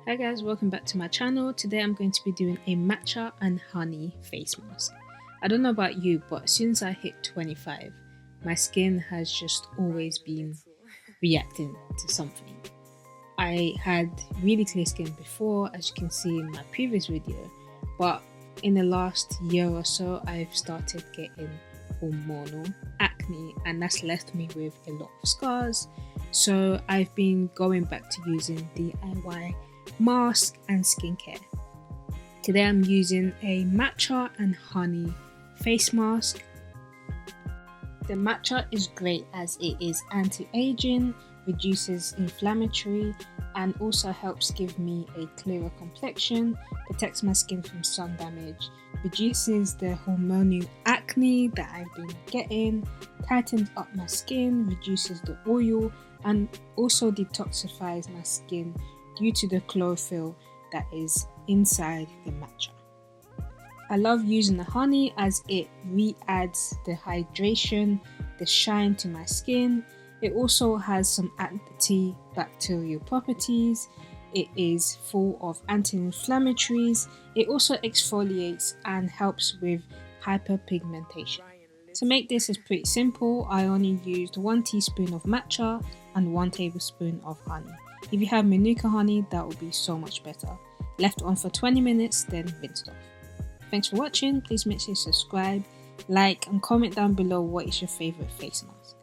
Hi guys, welcome back to my channel. Today I'm going to be doing a matcha and honey face mask. I don't know about you, but since I hit 25, my skin has just always been reacting to something. I had really clear skin before, as you can see in my previous video, but in the last year or so I've started getting hormonal acne, and that's left me with a lot of scars. So I've been going back to using DIY mask and skincare. Today I'm using a matcha and honey face mask. The matcha is great as it is anti-aging, reduces inflammatory, and also helps give me a clearer complexion, protects my skin from sun damage, reduces the hormonal acne that I've been getting, tightens up my skin, reduces the oil, and also detoxifies my skin due to the chlorophyll that is inside the matcha. I love using the honey as it re-adds the hydration, the shine to my skin. It also has some antibacterial properties. It is full of anti-inflammatories. It also exfoliates and helps with hyperpigmentation. To make this is pretty simple. I only used 1 teaspoon of matcha and 1 tablespoon of honey. If you have Manuka honey, that would be so much better. Left on for 20 minutes, then rinsed off. Thanks for watching. Please make sure you subscribe, like, and comment down below what is your favorite face mask.